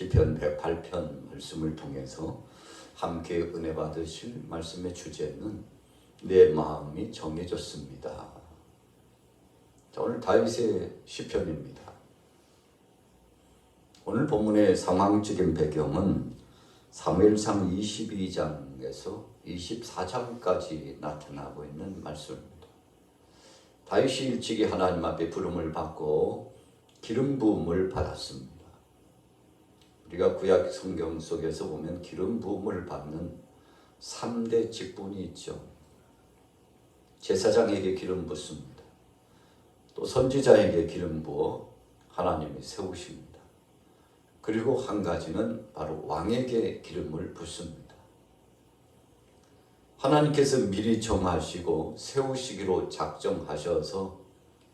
시편 108편 말씀을 통해서 함께 은혜 받으실 말씀의 주제는 내 마음이 정해졌습니다. 자, 오늘 다윗의 시편입니다. 오늘 본문의 상황적인 배경은 사무엘상 22장에서 24장까지 나타나고 있는 말씀입니다. 다윗이 일찍이 하나님 앞에 부름을 받고 기름 부음을 받았습니다. 우리가 구약 성경 속에서 보면 기름 부음을 받는 3대 직분이 있죠. 제사장에게 기름 붓습니다. 또 선지자에게 기름 부어 하나님이 세우십니다. 그리고 한 가지는 바로 왕에게 기름을 붓습니다. 하나님께서 미리 정하시고 세우시기로 작정하셔서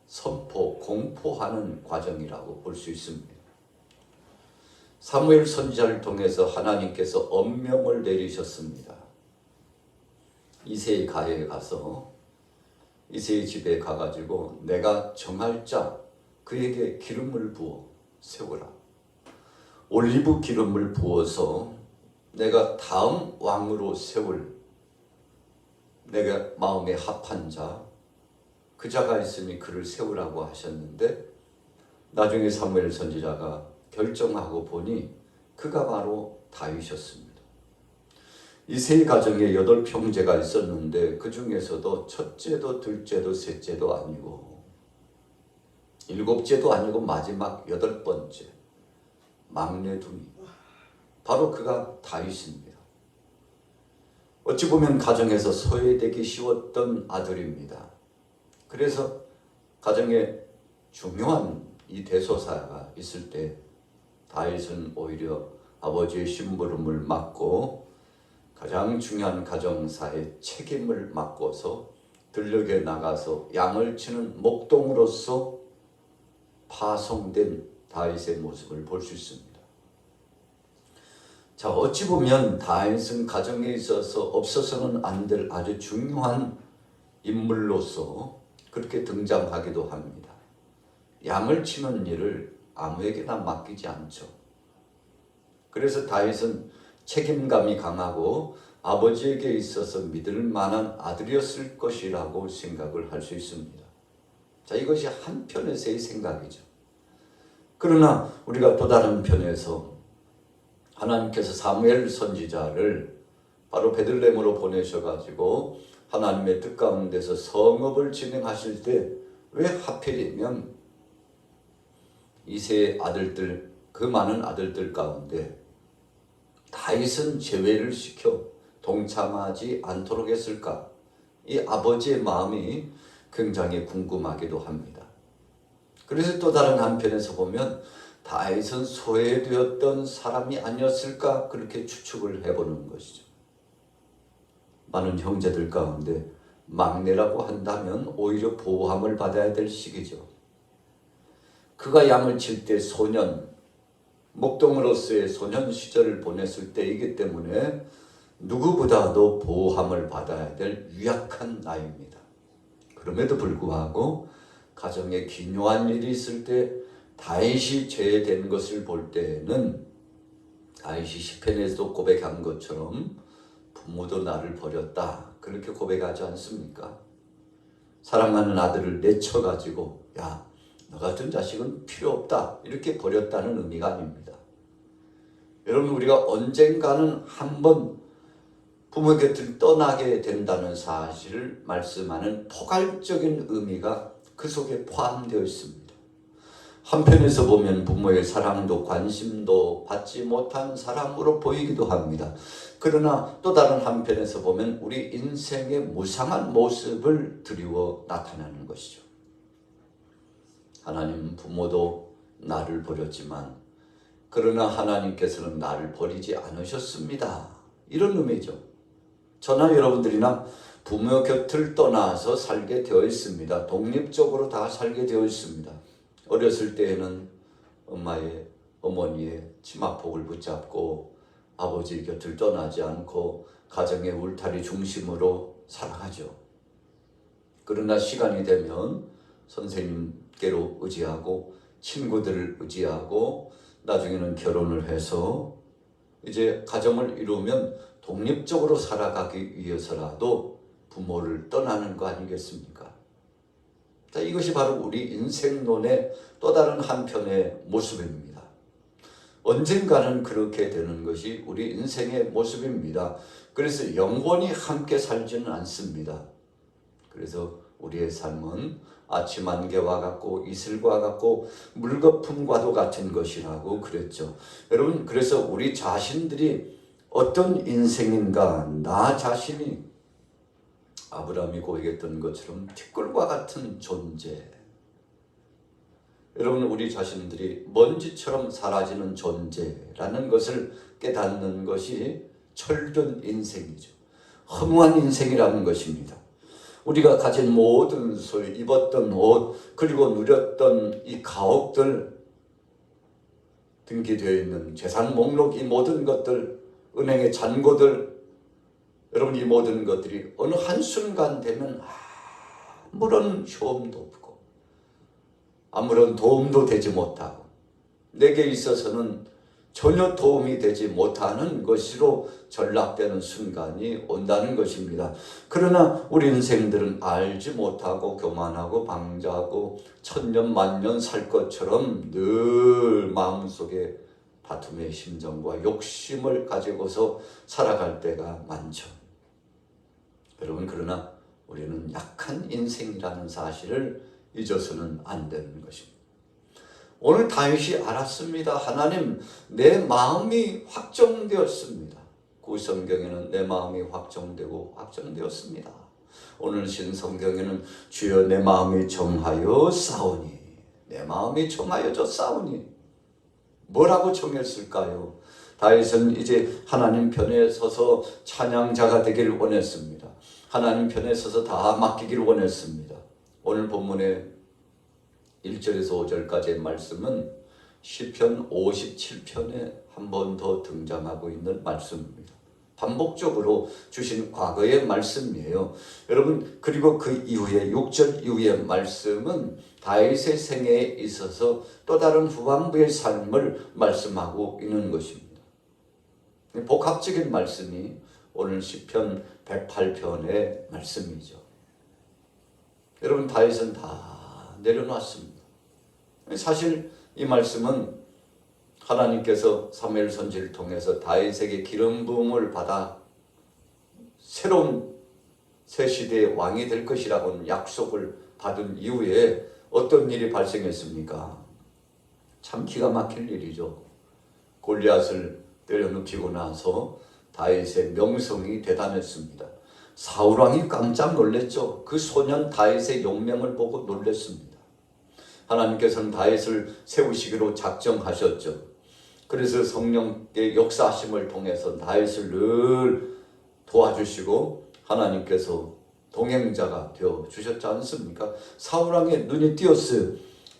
선포, 공포하는 과정이라고 볼 수 있습니다. 사무엘 선지자를 통해서 하나님께서 엄명을 내리셨습니다. 이새의 가에 가서 이새의 집에 가가지고 내가 정할 자 그에게 기름을 부어 세우라. 올리브 기름을 부어서 내가 다음 왕으로 세울 내가 마음에 합한 자 그 자가 있으니 그를 세우라고 하셨는데 나중에 사무엘 선지자가 결정하고 보니 그가 바로 다윗이었습니다. 이새의 가정에 8형제가 있었는데 그 중에서도 첫째도 둘째도 셋째도 아니고 7째도 아니고 마지막 8번째 막내둥이 바로 그가 다윗입니다. 어찌 보면 가정에서 소외되기 쉬웠던 아들입니다. 그래서 가정에 중요한 이 대소사가 있을 때 다윗은 오히려 아버지의 심부름을 맡고 가장 중요한 가정사의 책임을 맡고서 들녘에 나가서 양을 치는 목동으로서 파송된 다윗의 모습을 볼 수 있습니다. 자, 어찌 보면 다윗은 가정에 있어서 없어서는 안 될 아주 중요한 인물로서 그렇게 등장하기도 합니다. 양을 치는 일을 아무에게나 맡기지 않죠. 그래서 다윗은 책임감이 강하고 아버지에게 있어서 믿을 만한 아들이었을 것이라고 생각을 할 수 있습니다. 자, 이것이 한편에서의 생각이죠. 그러나 우리가 또 다른 편에서 하나님께서 사무엘 선지자를 바로 베들레헴으로 보내셔가지고 하나님의 뜻 가운데서 성읍을 진행하실 때 왜 하필이면 이새의 아들들, 그 많은 아들들 가운데 다윗은 제외를 시켜 동참하지 않도록 했을까? 이 아버지의 마음이 굉장히 궁금하기도 합니다. 그래서 또 다른 한편에서 보면 다윗은 소외되었던 사람이 아니었을까? 그렇게 추측을 해보는 것이죠. 많은 형제들 가운데 막내라고 한다면 오히려 보호함을 받아야 될 시기죠. 그가 양을 칠 때 소년, 목동으로서의 소년 시절을 보냈을 때이기 때문에 누구보다도 보호함을 받아야 될 유약한 나이입니다. 그럼에도 불구하고 가정에 기묘한 일이 있을 때 다윗이 제외된 것을 볼 때는 다윗이 시편에서도 고백한 것처럼 부모도 나를 버렸다 그렇게 고백하지 않습니까? 사랑하는 아들을 내쳐가지고 야, 너 같은 자식은 필요 없다 이렇게 버렸다는 의미가 아닙니다. 여러분, 우리가 언젠가는 한번 부모 곁을 떠나게 된다는 사실을 말씀하는 포괄적인 의미가 그 속에 포함되어 있습니다. 한편에서 보면 부모의 사랑도 관심도 받지 못한 사람으로 보이기도 합니다. 그러나 또 다른 한편에서 보면 우리 인생의 무상한 모습을 드리워 나타나는 것이죠. 하나님, 부모도 나를 버렸지만 그러나 하나님께서는 나를 버리지 않으셨습니다. 이런 의미죠. 저나 여러분들이나 부모 곁을 떠나서 살게 되어 있습니다. 독립적으로 다 살게 되어 있습니다. 어렸을 때에는 엄마의, 어머니의 치마폭을 붙잡고 아버지 곁을 떠나지 않고 가정의 울타리 중심으로 살아가죠. 그러나 시간이 되면 선생님께로 의지하고 친구들을 의지하고 나중에는 결혼을 해서 이제 가정을 이루면 독립적으로 살아가기 위해서라도 부모를 떠나는 거 아니겠습니까? 자, 이것이 바로 우리 인생론의 또 다른 한편의 모습입니다. 언젠가는 그렇게 되는 것이 우리 인생의 모습입니다. 그래서 영원히 함께 살지는 않습니다. 그래서 우리의 삶은 아침 안개와 같고 이슬과 같고 물거품과도 같은 것이라고 그랬죠. 여러분, 그래서 우리 자신들이 어떤 인생인가, 나 자신이 아브라함이 고백했던 것처럼 티끌과 같은 존재. 여러분, 우리 자신들이 먼지처럼 사라지는 존재라는 것을 깨닫는 것이 철든 인생이죠. 허무한 인생이라는 것입니다. 우리가 가진 모든 소유, 입었던 옷, 그리고 누렸던 이 가옥들, 등기되어 있는 재산 목록, 이 모든 것들, 은행의 잔고들, 여러분, 이 모든 것들이 어느 한순간 되면 아무런 효험도 없고 아무런 도움도 되지 못하고 내게 있어서는 전혀 도움이 되지 못하는 것으로 전락되는 순간이 온다는 것입니다. 그러나 우리 인생들은 알지 못하고 교만하고 방자하고 천년 만년 살 것처럼 늘 마음속에 다툼의 심정과 욕심을 가지고서 살아갈 때가 많죠. 여러분, 그러나 우리는 약한 인생이라는 사실을 잊어서는 안 되는 것입니다. 오늘 다윗이 알았습니다. 하나님, 내 마음이 확정되었습니다. 구성경에는 내 마음이 확정되고 확정되었습니다. 오늘 신성경에는 주여 내 마음이 정하여 싸우니, 내 마음이 정하여져 싸우니. 뭐라고 정했을까요? 다윗은 이제 하나님 편에 서서 찬양자가 되기를 원했습니다. 하나님 편에 서서 다 맡기기를 원했습니다. 오늘 본문의 1절에서 5절까지의 말씀은 시편 57편에 한 번 더 등장하고 있는 말씀입니다. 반복적으로 주신 과거의 말씀이에요. 여러분, 그리고 그 이후에 6절 이후의 말씀은 다윗의 생애에 있어서 또 다른 후반부의 삶을 말씀하고 있는 것입니다. 복합적인 말씀이 오늘 시편 108편의 말씀이죠. 여러분, 다윗은 다 내려놨습니다. 사실 이 말씀은 하나님께서 사무엘 선지를 통해서 다윗에게 기름 부음을 받아 새로운 새 시대의 왕이 될 것이라고는 약속을 받은 이후에 어떤 일이 발생했습니까? 참 기가 막힐 일이죠. 골리앗을 때려눕히고 나서 다윗의 명성이 대단했습니다. 사울 왕이 깜짝 놀랐죠. 그 소년 다윗의 용맹을 보고 놀랐습니다. 하나님께서는 다윗을 세우시기로 작정하셨죠. 그래서 성령의 역사하심을 통해서 다윗을 늘 도와주시고 하나님께서 동행자가 되어 주셨지 않습니까? 사울 왕의 눈이 띄었어요.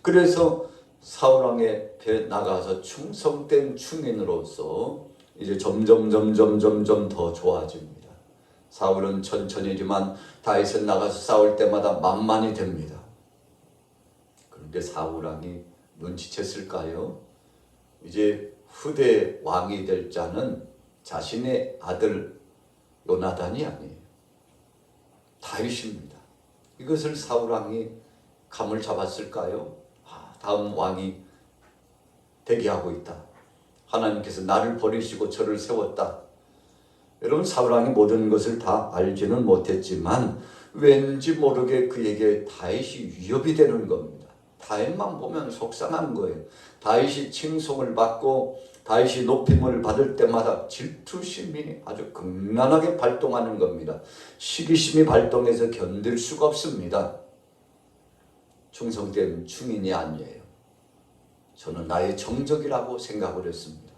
그래서 사울 왕의 배에 나가서 충성된 충인으로서 이제 점점 더 좋아집니다. 사울은 천천히지만 다윗은 나가서 싸울 때마다 만만이 됩니다. 그런데 사울 왕이 눈치챘을까요? 이제 후대 왕이 될 자는 자신의 아들 요나단이 아니에요. 다윗입니다. 이것을 사울 왕이 감을 잡았을까요? 다음 왕이 대기하고 있다. 하나님께서 나를 버리시고 저를 세웠다. 여러분, 사울 왕이 모든 것을 다 알지는 못했지만 왠지 모르게 그에게 다윗이 위협이 되는 겁니다. 다윗만 보면 속상한 거예요. 다윗이 칭송을 받고 다윗이 높임을 받을 때마다 질투심이 아주 극난하게 발동하는 겁니다. 시기심이 발동해서 견딜 수가 없습니다. 충성된 충인이 아니에요. 저는 나의 정적이라고 생각을 했습니다.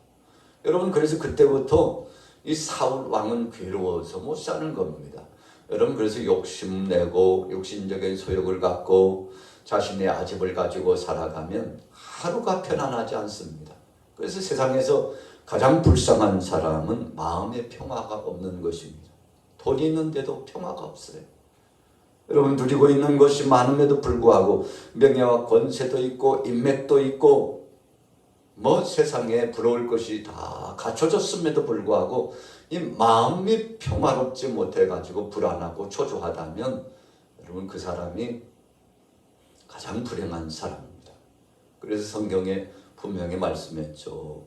여러분, 그래서 그때부터 이 사울 왕은 괴로워서 못 사는 겁니다. 여러분, 그래서 욕심내고 육신적인 소욕을 갖고 자신의 아집을 가지고 살아가면 하루가 편안하지 않습니다. 그래서 세상에서 가장 불쌍한 사람은 마음의 평화가 없는 것입니다. 돈이 있는데도 평화가 없어요. 여러분, 누리고 있는 것이 많음에도 불구하고 명예와 권세도 있고 인맥도 있고 뭐 세상에 부러울 것이 다 갖춰졌음에도 불구하고 이 마음이 평화롭지 못해가지고 불안하고 초조하다면 여러분 그 사람이 가장 불행한 사람입니다. 그래서 성경에 분명히 말씀했죠.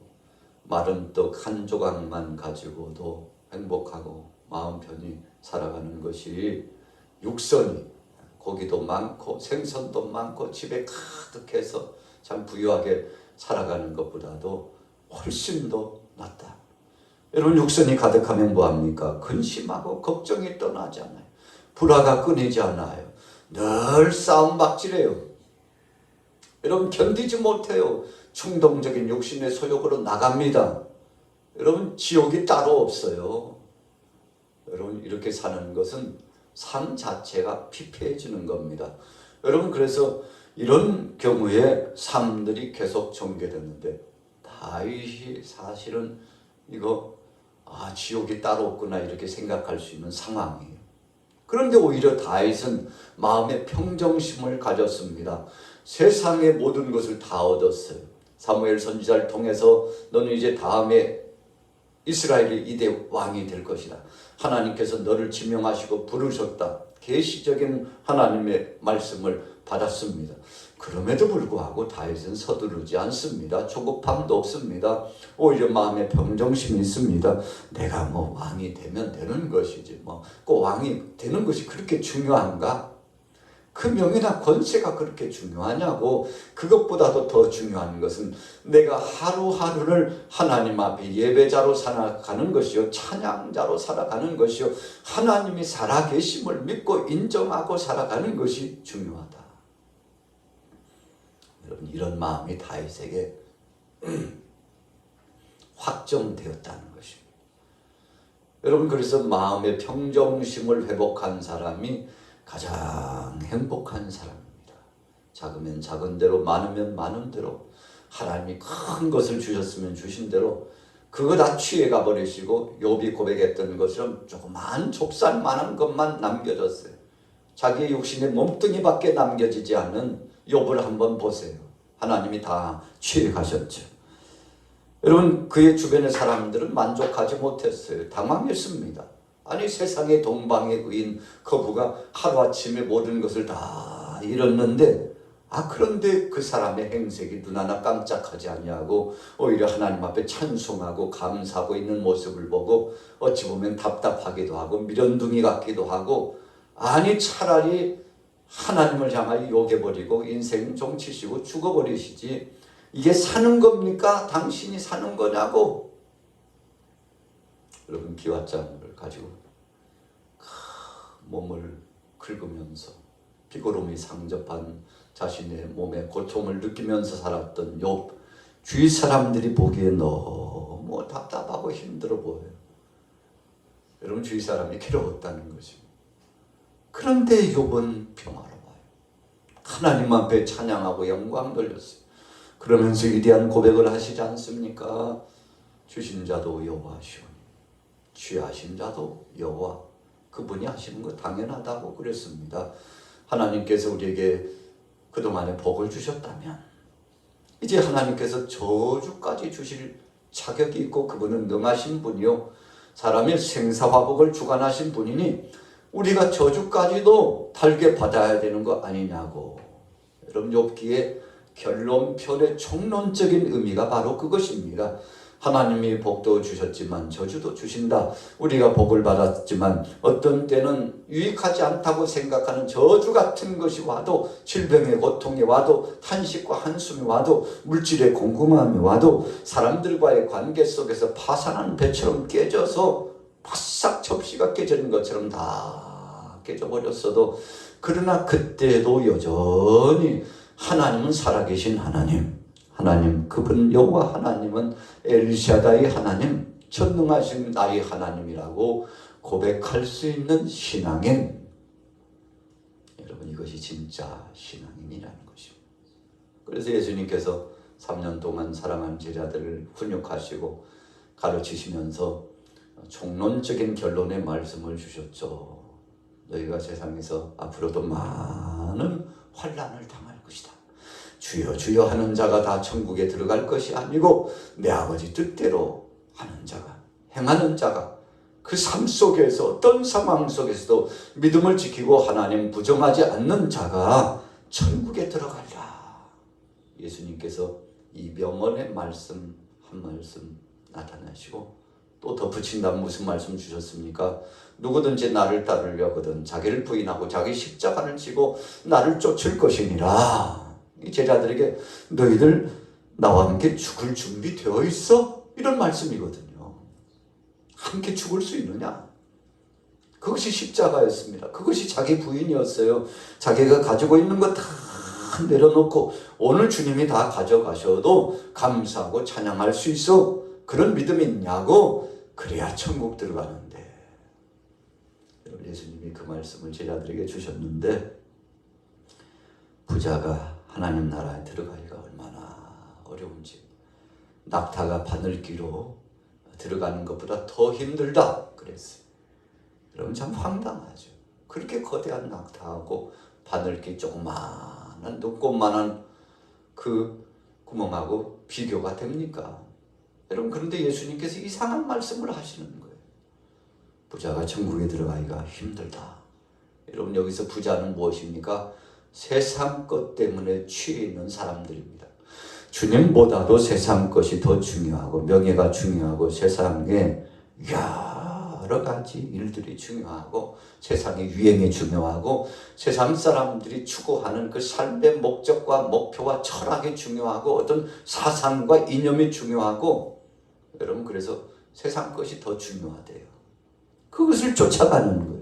마른 떡 한 조각만 가지고도 행복하고 마음 편히 살아가는 것이 육선이 고기도 많고 생선도 많고 집에 가득해서 참 부유하게 살아가는 것보다도 훨씬 더 낫다. 여러분 육선이 가득하면 뭐합니까? 근심하고 걱정이 떠나지 않아요. 불화가 끊이지 않아요. 늘 싸움박질해요. 여러분 견디지 못해요. 충동적인 욕심의 소욕으로 나갑니다. 여러분 지옥이 따로 없어요. 여러분 이렇게 사는 것은 삶 자체가 피폐해지는 겁니다. 여러분 그래서 이런 경우에 삶들이 계속 전개되는데 다윗이 사실은 이거 지옥이 따로 없구나 이렇게 생각할 수 있는 상황이에요. 그런데 오히려 다윗은 마음의 평정심을 가졌습니다. 세상의 모든 것을 다 얻었어요. 사무엘 선지자를 통해서 너는 이제 다음에 이스라엘의 이대 왕이 될 것이다. 하나님께서 너를 지명하시고 부르셨다. 계시적인 하나님의 말씀을 받았습니다. 그럼에도 불구하고 다윗은 서두르지 않습니다. 조급함도 없습니다. 오히려 마음에 평정심이 있습니다. 내가 뭐 왕이 되면 되는 것이지 꼭 왕이 되는 것이 그렇게 중요한가? 그 명예나 권세가 그렇게 중요하냐고. 그것보다도 더 중요한 것은 내가 하루하루를 하나님 앞에 예배자로 살아가는 것이요 찬양자로 살아가는 것이요 하나님이 살아계심을 믿고 인정하고 살아가는 것이 중요하다. 여러분 이런 마음이 다윗에게 확정되었다는 것입니다. 여러분 그래서 마음의 평정심을 회복한 사람이 가장 행복한 사람입니다. 작으면 작은 대로 많으면 많은 대로 하나님이 큰 것을 주셨으면 주신 대로 그거 다 취해가 버리시고 욥이 고백했던 것처럼 조그만 족살만한 것만 남겨졌어요. 자기의 육신의 몸뚱이밖에 남겨지지 않은 욥을 한번 보세요. 하나님이 다 취해 가셨죠. 여러분 그의 주변의 사람들은 만족하지 못했어요. 당황했습니다. 아니 세상의 동방의 의인 거부가 하루아침에 모든 것을 다 잃었는데 그런데 그 사람의 행색이 눈 하나 깜짝하지 아니하고 오히려 하나님 앞에 찬송하고 감사하고 있는 모습을 보고 어찌 보면 답답하기도 하고 미련둥이 같기도 하고 아니 차라리 하나님을 향하여 욕해버리고 인생 종치시고 죽어버리시지 이게 사는 겁니까? 당신이 사는 거냐고. 여러분 기왓장을 가지고 몸을 긁으면서 비고름이 상접한 자신의 몸에 고통을 느끼면서 살았던 욥, 주위 사람들이 보기에 너무 답답하고 힘들어 보여요. 여러분 주위 사람이 괴로웠다는 것입니다. 그런데 욥은 평화로워요. 하나님 앞에 찬양하고 영광 돌렸어요. 그러면서 위대한 고백을 하시지 않습니까? 주신 자도 여호와시오니 취하신 자도 여호와. 그분이 하시는 거 당연하다고 그랬습니다. 하나님께서 우리에게 그동안에 복을 주셨다면 이제 하나님께서 저주까지 주실 자격이 있고 그분은 능하신 분이요 사람의 생사화복을 주관하신 분이니 우리가 저주까지도 달게 받아야 되는 거 아니냐고. 여러분 욥기의 결론편의 총론적인 의미가 바로 그것입니다. 하나님이 복도 주셨지만 저주도 주신다. 우리가 복을 받았지만 어떤 때는 유익하지 않다고 생각하는 저주 같은 것이 와도 질병의 고통이 와도 탄식과 한숨이 와도 물질의 궁금함이 와도 사람들과의 관계 속에서 파산한 배처럼 깨져서 바싹 접시가 깨지는 것처럼 다 깨져버렸어도 그러나 그때도 여전히 하나님은 살아계신 하나님 그분 여호와 하나님은 엘샤다이 하나님 전능하신 나의 하나님이라고 고백할 수 있는 신앙인. 여러분 이것이 진짜 신앙인이라는 것입니다. 그래서 예수님께서 3년 동안 사랑한 제자들을 훈육하시고 가르치시면서 총론적인 결론의 말씀을 주셨죠. 너희가 세상에서 앞으로도 많은 환난을 당할 것이다. 주여 주여 하는 자가 다 천국에 들어갈 것이 아니고 내 아버지 뜻대로 하는 자가, 행하는 자가, 그 삶 속에서 어떤 상황 속에서도 믿음을 지키고 하나님 부정하지 않는 자가 천국에 들어가리라. 예수님께서 이 명언의 말씀 한 말씀 나타나시고 또 덧붙인다면 무슨 말씀 주셨습니까? 누구든지 나를 따르려거든 자기를 부인하고 자기 십자가를 지고 나를 쫓을 것이니라. 이 제자들에게 너희들 나와 함께 죽을 준비 되어 있어? 이런 말씀이거든요. 함께 죽을 수 있느냐? 그것이 십자가였습니다. 그것이 자기 부인이었어요. 자기가 가지고 있는 거 다 내려놓고 오늘 주님이 다 가져가셔도 감사하고 찬양할 수 있어. 그런 믿음이 있냐고. 그래야 천국 들어가는데. 여러분, 예수님이 그 말씀을 제자들에게 주셨는데 부자가 하나님 나라에 들어가기가 얼마나 어려운지, 낙타가 바늘기로 들어가는 것보다 더 힘들다 그랬어요. 여러분, 참 황당하죠. 그렇게 거대한 낙타하고 바늘기 조그마한 눈꽃만한 그 구멍하고 비교가 됩니까? 여러분, 그런데 예수님께서 이상한 말씀을 하시는 거예요. 부자가 천국에 들어가기가 힘들다. 여러분, 여기서 부자는 무엇입니까? 세상 것 때문에 취해 있는 사람들입니다. 주님보다도 세상 것이 더 중요하고 명예가 중요하고 세상에 여러 가지 일들이 중요하고 세상의 유행이 중요하고 세상 사람들이 추구하는 그 삶의 목적과 목표와 철학이 중요하고 어떤 사상과 이념이 중요하고, 여러분, 그래서 세상 것이 더 중요하대요. 그것을 쫓아가는 거예요.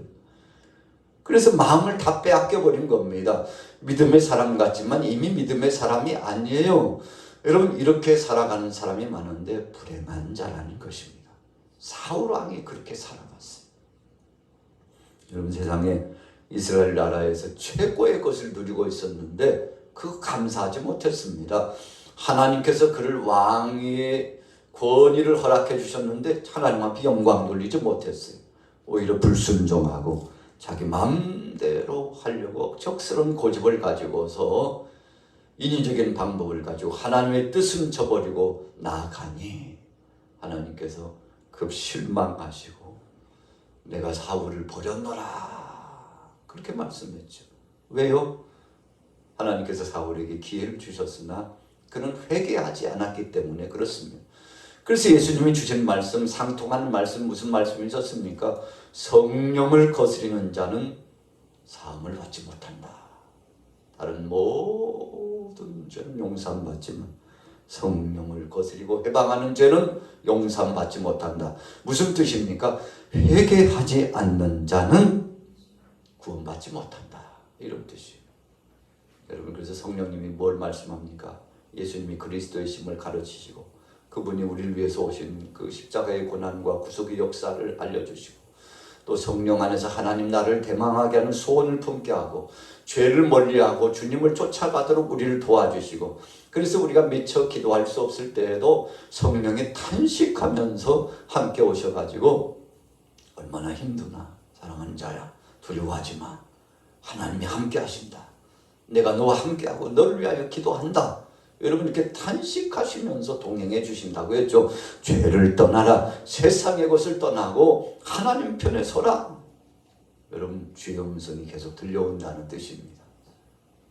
그래서 마음을 다 빼앗겨 버린 겁니다. 믿음의 사람 같지만 이미 믿음의 사람이 아니에요. 여러분, 이렇게 살아가는 사람이 많은데 불행한 자라는 것입니다. 사울 왕이 그렇게 살아갔어요. 여러분, 세상에 이스라엘 나라에서 최고의 것을 누리고 있었는데 그 감사하지 못했습니다. 하나님께서 그를 왕의 권위를 허락해 주셨는데 하나님 앞에 영광 돌리지 못했어요. 오히려 불순종하고 자기 마음대로 하려고 적스러운 고집을 가지고서 인위적인 방법을 가지고 하나님의 뜻은 저버리고 나아가니 하나님께서 급 실망하시고 내가 사울을 버렸노라 그렇게 말씀했죠. 왜요? 하나님께서 사울에게 기회를 주셨으나 그는 회개하지 않았기 때문에 그렇습니다. 그래서 예수님이 주신 말씀, 상통하는 말씀, 무슨 말씀이셨습니까? 성령을 거스리는 자는 사함을 받지 못한다. 다른 모든 죄는 용서받지만 성령을 거스리고 해방하는 죄는 용서받지 못한다. 무슨 뜻입니까? 회개하지 않는 자는 구원받지 못한다. 이런 뜻이에요. 여러분, 그래서 성령님이 뭘 말씀합니까? 예수님이 그리스도의 심을 가르치시고 그분이 우리를 위해서 오신 그 십자가의 고난과 구속의 역사를 알려주시고 또 성령 안에서 하나님 나를 대망하게 하는 소원을 품게 하고 죄를 멀리하고 주님을 쫓아가도록 우리를 도와주시고, 그래서 우리가 미처 기도할 수 없을 때에도 성령이 탄식하면서 함께 오셔가지고 얼마나 힘드나 사랑하는 자야 두려워하지 마. 하나님이 함께 하신다. 내가 너와 함께하고 너를 위하여 기도한다. 여러분, 이렇게 탄식하시면서 동행해 주신다고 했죠. 죄를 떠나라. 세상의 것을 떠나고 하나님 편에 서라. 여러분, 주의 음성이 계속 들려온다는 뜻입니다.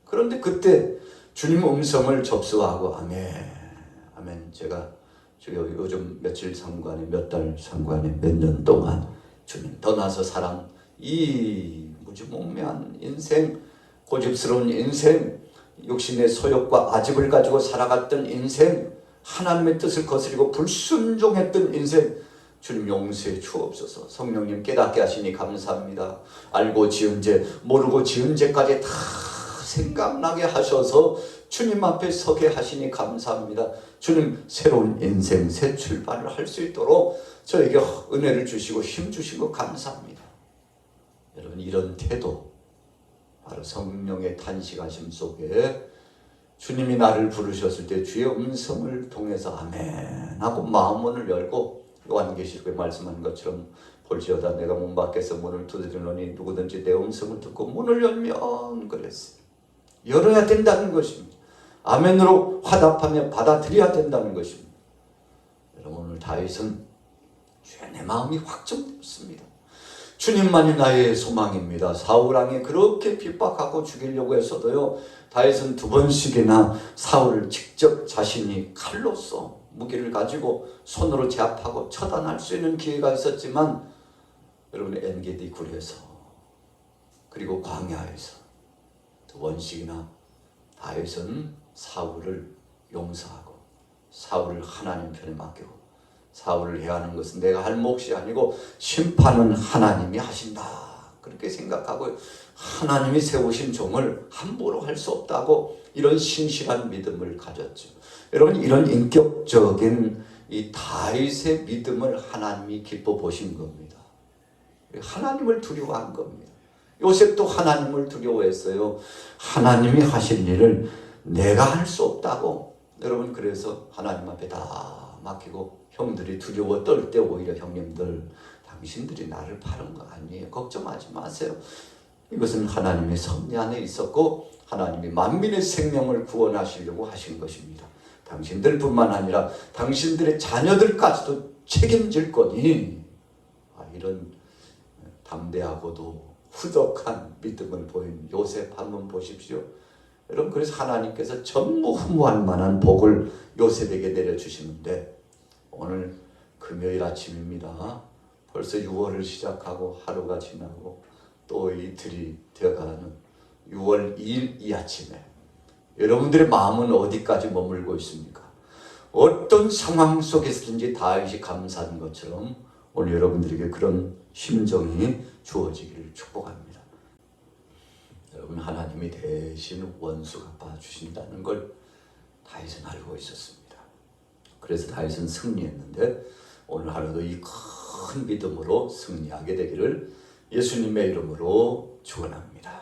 그런데 그때 주님 음성을 접수하고 아멘, 아멘. 제가 요즘 며칠 상관에 몇 달 상관에 몇 년 동안 주님 떠나서 사랑, 이 무지몽매한 인생, 고집스러운 인생, 욕심의 소욕과 아집을 가지고 살아갔던 인생, 하나님의 뜻을 거스리고 불순종했던 인생, 주님 용서해 주옵소서. 성령님 깨닫게 하시니 감사합니다. 알고 지은 죄, 모르고 지은 죄까지 다 생각나게 하셔서 주님 앞에 서게 하시니 감사합니다. 주님, 새로운 인생, 새 출발을 할 수 있도록 저에게 은혜를 주시고 힘 주신 거 감사합니다. 여러분, 이런 태도, 바로 성령의 탄식하심 속에 주님이 나를 부르셨을 때 주의 음성을 통해서 아멘 하고 마음문을 열고, 요한계시록에 말씀하는 것처럼 볼지어다 내가 문 밖에서 문을 두드리노니 누구든지 내 음성을 듣고 문을 열면 그랬어요. 열어야 된다는 것입니다. 아멘으로 화답하며 받아들여야 된다는 것입니다. 여러분, 오늘 다윗은 주의 내 마음이 확정되었습니다. 주님만이 나의 소망입니다. 사울왕이 그렇게 핍박하고 죽이려고 했어도요, 다윗은 2번씩이나 사울을 직접 자신이 칼로써 무기를 가지고 손으로 제압하고 처단할 수 있는 기회가 있었지만, 여러분, 엔게디 굴에서 그리고 광야에서 2번씩이나 다윗은 사울을 용서하고 사울을 하나님 편에 맡기고, 사울을 해하는 것은 내가 할 몫이 아니고 심판은 하나님이 하신다, 그렇게 생각하고 하나님이 세우신 종을 함부로 할 수 없다고 이런 신실한 믿음을 가졌죠. 여러분, 이런 인격적인 이 다윗의 믿음을 하나님이 기뻐 보신 겁니다. 하나님을 두려워한 겁니다. 요셉도 하나님을 두려워했어요. 하나님이 하실 일을 내가 할 수 없다고. 여러분, 그래서 하나님 앞에 다 맡기고, 형들이 두려워 떨 때 오히려 형님들, 당신들이 나를 파는 거 아니에요. 걱정하지 마세요. 이것은 하나님의 섭리 안에 있었고 하나님이 만민의 생명을 구원하시려고 하신 것입니다. 당신들뿐만 아니라 당신들의 자녀들까지도 책임질 거니, 이런 담대하고도 후덕한 믿음을 보인 요셉 한번 보십시오. 여러분, 그래서 하나님께서 전무후무할 만한 복을 요셉에게 내려주시는데, 오늘 금요일 아침입니다. 벌써 6월을 시작하고 하루가 지나고 또 이틀이 되어가는 6월 2일 이 아침에 여러분들의 마음은 어디까지 머물고 있습니까? 어떤 상황 속에서든지 다윗이 감사한 것처럼 오늘 여러분들에게 그런 심정이 주어지기를 축복합니다. 여러분, 하나님이 대신 원수 갚아주신다는 걸 다윗은 알고 있었습니다. 그래서 다윗은 승리했는데, 오늘 하루도 이 큰 믿음으로 승리하게 되기를 예수님의 이름으로 축원합니다.